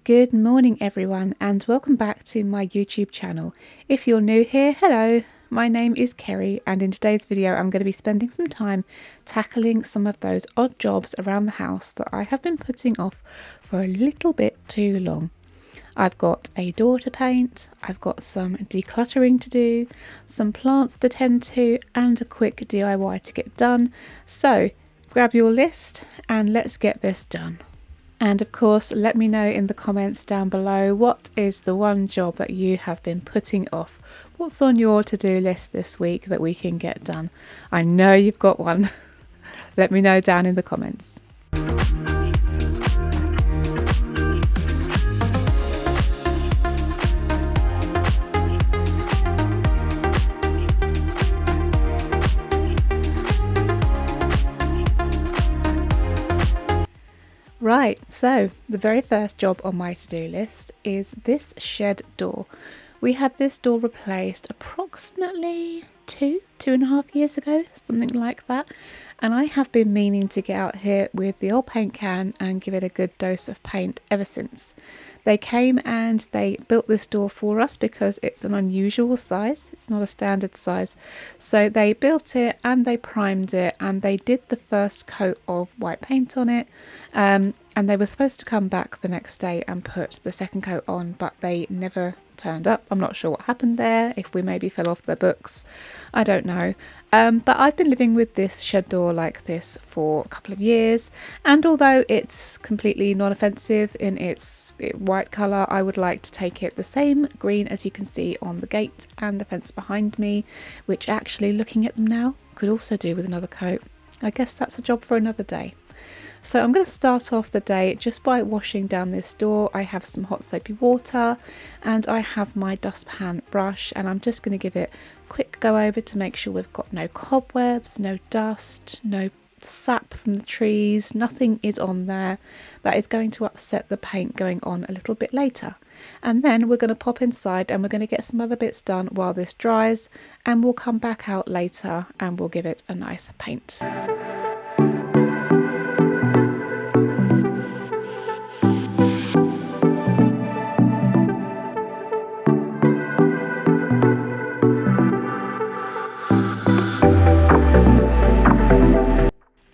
Good morning everyone, and welcome back to my YouTube channel. If you're new here, hello, my name is Kerry, and in today's video I'm going to be spending some time tackling some of those odd jobs around the house that I have been putting off for a little bit too long. I've got a door to paint, I've got some decluttering to do, some plants to tend to, and a quick DIY to get done. So grab your list and let's get this done. And of course, let me know in the comments down below, what is the one job that you have been putting off? What's on your to-do list this week that we can get done? I know you've got one. Let me know down in the comments. Right, so the very first job on my to-do list is this shed door. We had this door replaced approximately two and a half years ago, something like that. And I have been meaning to get out here with the old paint can and give it a good dose of paint ever since. They came and they built this door for us because it's an unusual size. It's not a standard size. So they built it and they primed it and they did the first coat of white paint on it. And they were supposed to come back the next day and put the second coat on, but they never turned up. I'm not sure what happened there, if we maybe fell off their books. I don't know. But I've been living with this shed door like this for a couple of years, and although it's completely non-offensive in its white colour, I would like to take it the same green as you can see on the gate and the fence behind me, which actually, looking at them now, could also do with another coat. I guess that's a job for another day. So I'm going to start off the day just by washing down this door. I have some hot soapy water and I have my dustpan brush, and I'm just going to give it a quick go over to make sure we've got no cobwebs, no dust, no sap from the trees, nothing is on there that is going to upset the paint going on a little bit later. And then we're going to pop inside and we're going to get some other bits done while this dries, and we'll come back out later and we'll give it a nice paint.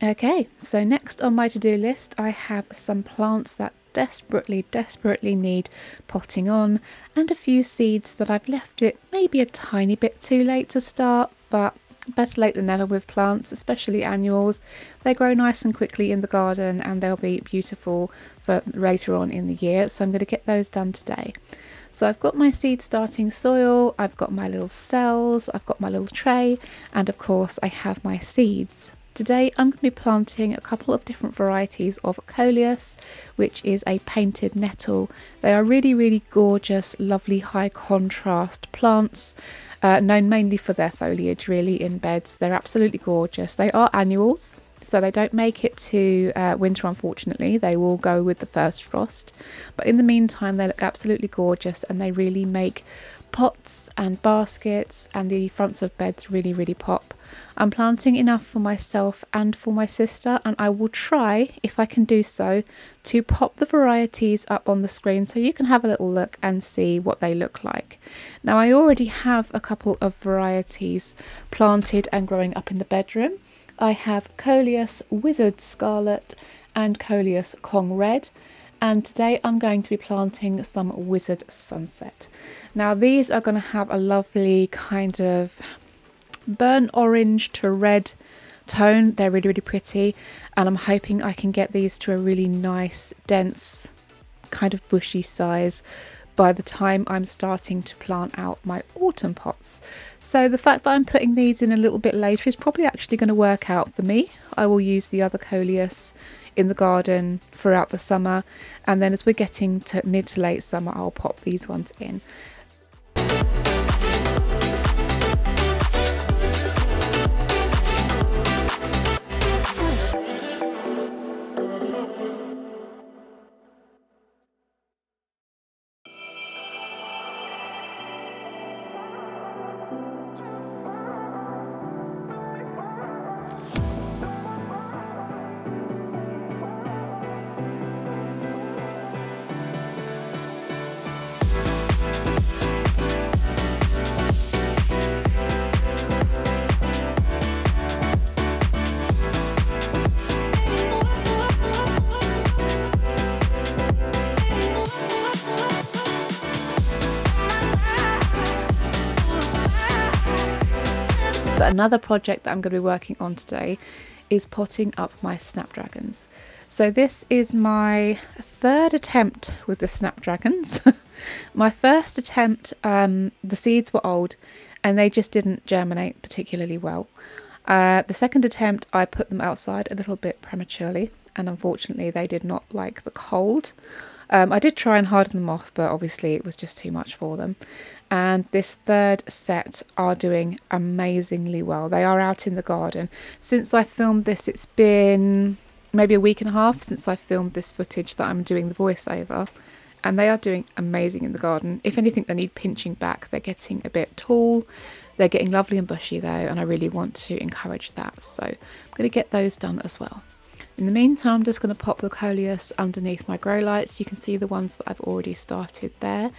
Okay, so next on my to-do list I have some plants that desperately need potting on, and a few seeds that I've left it maybe a tiny bit too late to start, but better late than never with plants, especially annuals. They grow nice and quickly in the garden and they'll be beautiful for later on in the year, so I'm going to get those done today. So I've got my seed starting soil, I've got my little cells, I've got my little tray, and of course I have my seeds. Today I'm going to be planting a couple of different varieties of coleus, which is a painted nettle. They are really gorgeous, lovely high contrast plants, known mainly for their foliage really in beds. They're absolutely gorgeous. They are annuals, so they don't make it to winter, unfortunately. They will go with the first frost, but in the meantime they look absolutely gorgeous, and they really make pots and baskets and the fronts of beds really pop. I'm planting enough for myself and for my sister, and I will try, if I can do so, to pop the varieties up on the screen so you can have a little look and see what they look like. Now I already have a couple of varieties planted and growing up in the bedroom. I have Coleus Wizard Scarlet and Coleus Kong Red, and today I'm going to be planting some Wizard Sunset. Now these are going to have a lovely kind of burnt orange to red tone. They're really pretty, and I'm hoping I can get these to a really nice dense kind of bushy size by the time I'm starting to plant out my autumn pots. So the fact that I'm putting these in a little bit later is probably actually going to work out for me. I will use the other coleus in the garden throughout the summer, and then as we're getting to mid to late summer I'll pop these ones in. But another project that I'm going to be working on today is potting up my snapdragons. So this is my third attempt with the snapdragons. My first attempt, the seeds were old and they just didn't germinate particularly well. The second attempt, I put them outside a little bit prematurely, and unfortunately they did not like the cold. I did try and harden them off, but obviously it was just too much for them. And this third set are doing amazingly well. They are out in the garden. Since I filmed this, it's been maybe a week and a half since I filmed this footage that I'm doing the voiceover, and they are doing amazing in the garden. If anything, they need pinching back. They're getting a bit tall. They're getting lovely and bushy though, and I really want to encourage that. So I'm going to get those done as well. In the meantime, I'm just going to pop the coleus underneath my grow lights. You can see the ones that I've already started there.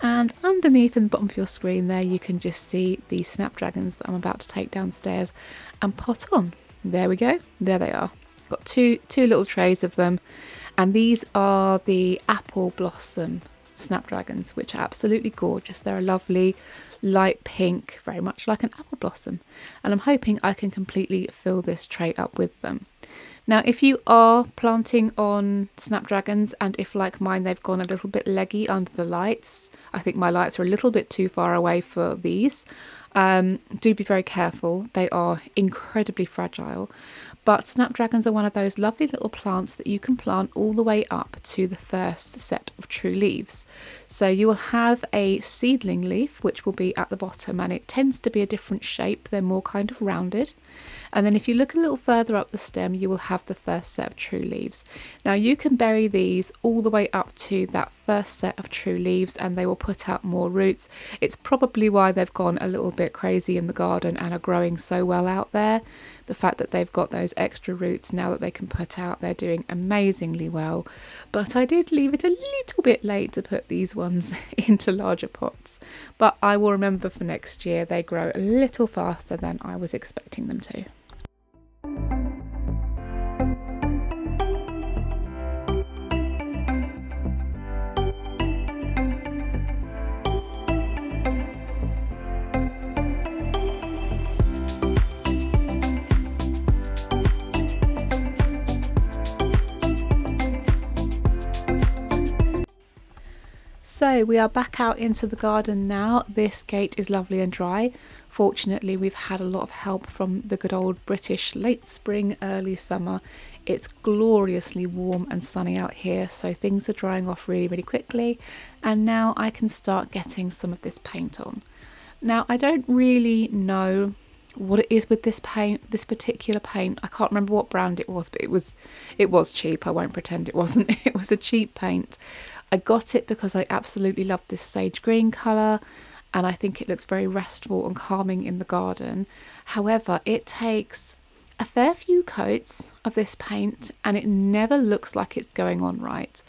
And underneath in the bottom of your screen there, you can just see the snapdragons that I'm about to take downstairs and pot on. There we go. There they are. Got two little trays of them. And these are the apple blossom snapdragons, which are absolutely gorgeous. They're a lovely light pink, very much like an apple blossom. And I'm hoping I can completely fill this tray up with them. Now, if you are planting on snapdragons, and if like mine they've gone a little bit leggy under the lights, I think my lights are a little bit too far away for these, do be very careful. They are incredibly fragile. But snapdragons are one of those lovely little plants that you can plant all the way up to the first set of true leaves. So you will have a seedling leaf, which will be at the bottom, and it tends to be a different shape. They're more kind of rounded. And then if you look a little further up the stem, you will have the first set of true leaves. Now you can bury these all the way up to that first set of true leaves and they will put out more roots. It's probably why they've gone a little bit crazy in the garden and are growing so well out there. The fact that they've got those extra roots now that they can put out, they're doing amazingly well. But I did leave it a little bit late to put these ones into larger pots. But I will remember for next year, they grow a little faster than I was expecting them to. So we are back out into the garden now. This gate is lovely and dry. Fortunately, we've had a lot of help from the good old British late spring, early summer. It's gloriously warm and sunny out here, so things are drying off really, really quickly. And now I can start getting some of this paint on. Now, I don't really know what it is with this paint, this particular paint. I can't remember what brand it was, but it was cheap. I won't pretend it wasn't. It was a cheap paint. I got it because I absolutely love this sage green colour and I think it looks very restful and calming in the garden. However, it takes a fair few coats of this paint and it never looks like it's going on right.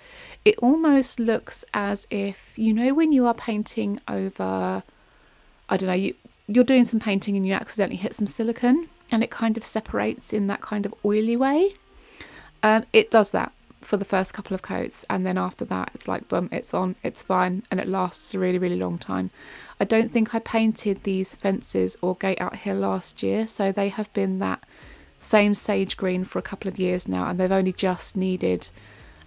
It almost looks as if, you know, when you are painting over, I don't know, you're doing some painting and you accidentally hit some silicone and it kind of separates in that kind of oily way. It does that for the first couple of coats, and then after that it's like boom, it's on, it's fine, and it lasts a really, really long time. I don't think I painted these fences or gate out here last year, so they have been that same sage green for a couple of years now, and they've only just needed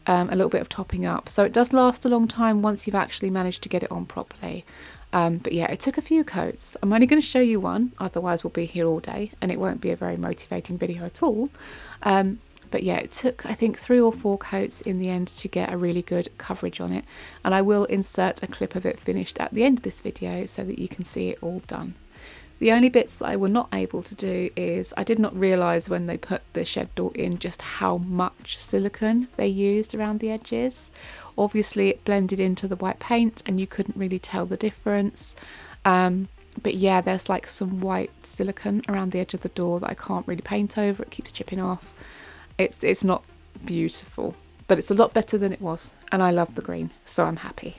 a little bit of topping up. So it does last a long time once you've actually managed to get it on properly. But yeah, it took a few coats. I'm only going to show you one, otherwise we'll be here all day and it won't be a very motivating video at all. But yeah, it took, I think, 3 or 4 coats in the end to get a really good coverage on it. And I will insert a clip of it finished at the end of this video so that you can see it all done. The only bits that I were not able to do is I did not realise when they put the shed door in just how much silicone they used around the edges. Obviously it blended into the white paint and you couldn't really tell the difference. But yeah, there's like some white silicone around the edge of the door that I can't really paint over. It keeps chipping off. It's not beautiful, but it's a lot better than it was, and I love the green, so I'm happy.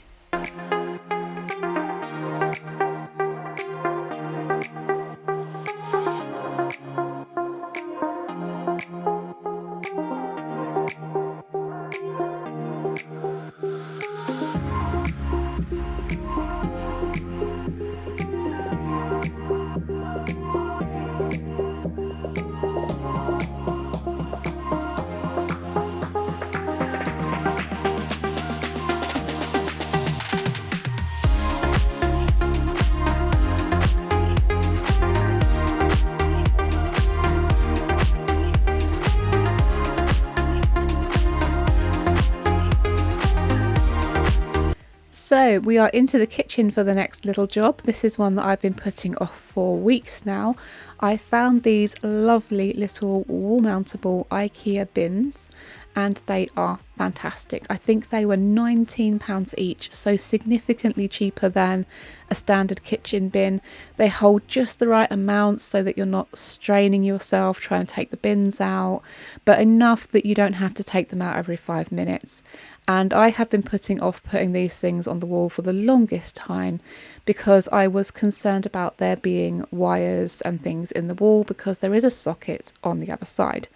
So we are into the kitchen for the next little job. This is one that I've been putting off for weeks now. I found these lovely little wall mountable IKEA bins and they are fantastic. I think they were £19 each, so significantly cheaper than a standard kitchen bin. They hold just the right amount so that you're not straining yourself trying to take the bins out, but enough that you don't have to take them out every 5 minutes. And I have been putting off putting these things on the wall for the longest time because I was concerned about there being wires and things in the wall because there is a socket on the other side.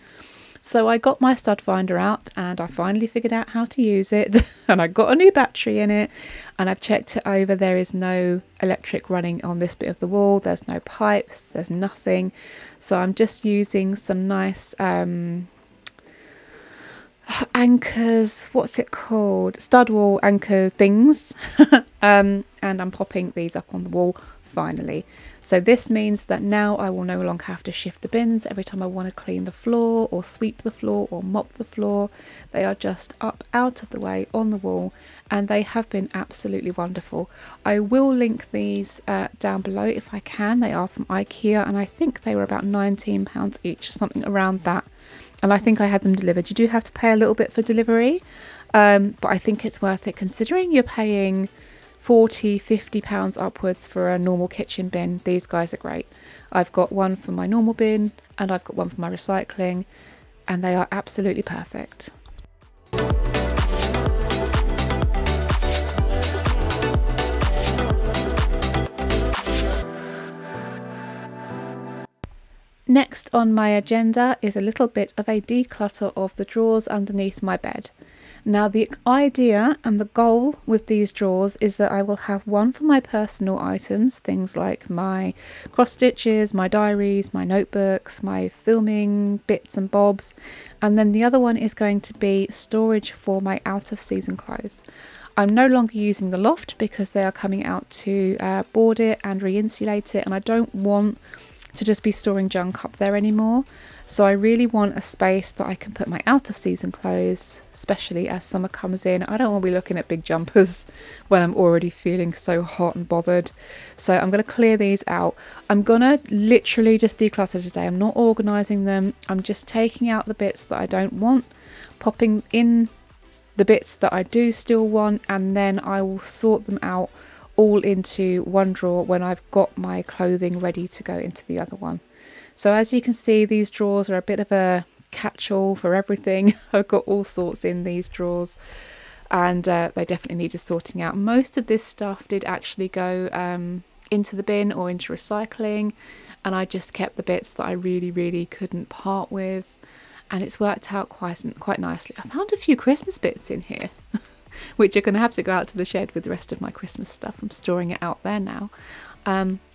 So I got my stud finder out and I finally figured out how to use it and I got a new battery in it and I've checked it over. There is no electric running on this bit of the wall. There's no pipes, there's nothing. So I'm just using some nice anchors, what's it called, stud wall anchor things. And I'm popping these up on the wall finally. So this means that now I will no longer have to shift the bins every time I want to clean the floor or sweep the floor or mop the floor. They are just up out of the way on the wall and they have been absolutely wonderful. I will link these down below if I can. They are from IKEA and I think they were about £19 each, something around that. And I think I had them delivered. You do have to pay a little bit for delivery, but I think it's worth it considering you're paying £40–50 upwards for a normal kitchen bin. These guys are great. I've got one for my normal bin and I've got one for my recycling and they are absolutely perfect. Next on my agenda is a little bit of a declutter of the drawers underneath my bed. Now the idea and the goal with these drawers is that I will have one for my personal items, things like my cross stitches, my diaries, my notebooks, my filming bits and bobs, and then the other one is going to be storage for my out of season clothes. I'm no longer using the loft because they are coming out to board it and re-insulate it and I don't want to just be storing junk up there anymore. So I really want a space that I can put my out of season clothes, especially as summer comes in. I don't want to be looking at big jumpers when I'm already feeling so hot and bothered. So I'm going to clear these out. I'm going to literally just declutter today. I'm not organising them. I'm just taking out the bits that I don't want, popping in the bits that I do still want, and then I will sort them out all into one drawer when I've got my clothing ready to go into the other one. So as you can see, these drawers are a bit of a catch-all for everything. I've got all sorts in these drawers and they definitely needed sorting out. Most of this stuff did actually go into the bin or into recycling and I just kept the bits that I really couldn't part with and it's worked out quite nicely. I found a few Christmas bits in here which are going to have to go out to the shed with the rest of my Christmas stuff. I'm storing it out there now.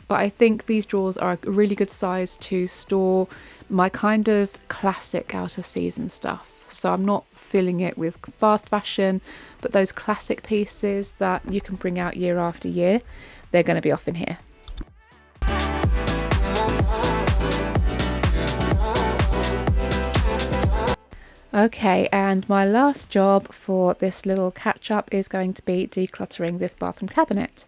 But I think these drawers are a really good size to store my kind of classic out of season stuff. So I'm not filling it with fast fashion, but those classic pieces that you can bring out year after year, they're going to be off in here. Okay, and my last job for this little catch up is going to be decluttering this bathroom cabinet.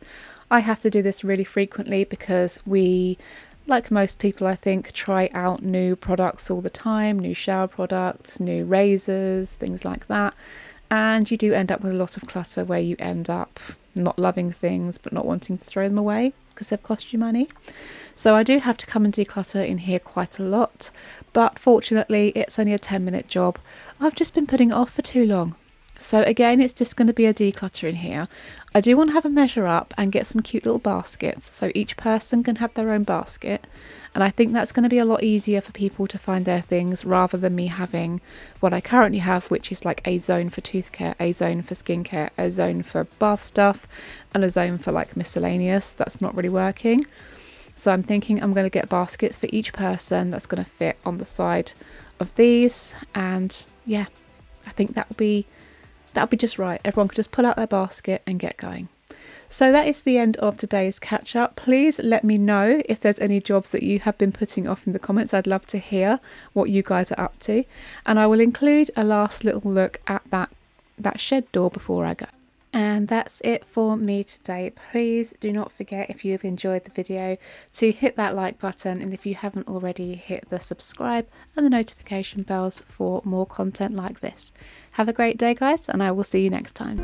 I have to do this really frequently because we, like most people I think, try out new products all the time, new shower products, new razors, things like that. And you do end up with a lot of clutter where you end up not loving things but not wanting to throw them away because they've cost you money. So I do have to come and declutter in here quite a lot, but fortunately it's only a 10-minute job. I've just been putting it off for too long. So again, it's just going to be a declutter in here. I do want to have a measure up and get some cute little baskets so each person can have their own basket. And I think that's going to be a lot easier for people to find their things rather than me having what I currently have, which is like a zone for tooth care, a zone for skincare, a zone for bath stuff, and a zone for like miscellaneous. That's not really working. So I'm thinking I'm going to get baskets for each person that's going to fit on the side of these. And yeah, I think that'll be just right. Everyone could just pull out their basket and get going. So that is the end of today's catch up. Please let me know if there's any jobs that you have been putting off in the comments. I'd love to hear what you guys are up to. And I will include a last little look at that shed door before I go. And that's it for me today. Please do not forget, if you've enjoyed the video, to hit that like button, and if you haven't already, hit the subscribe and the notification bells for more content like this. Have a great day, guys, and I will see you next time.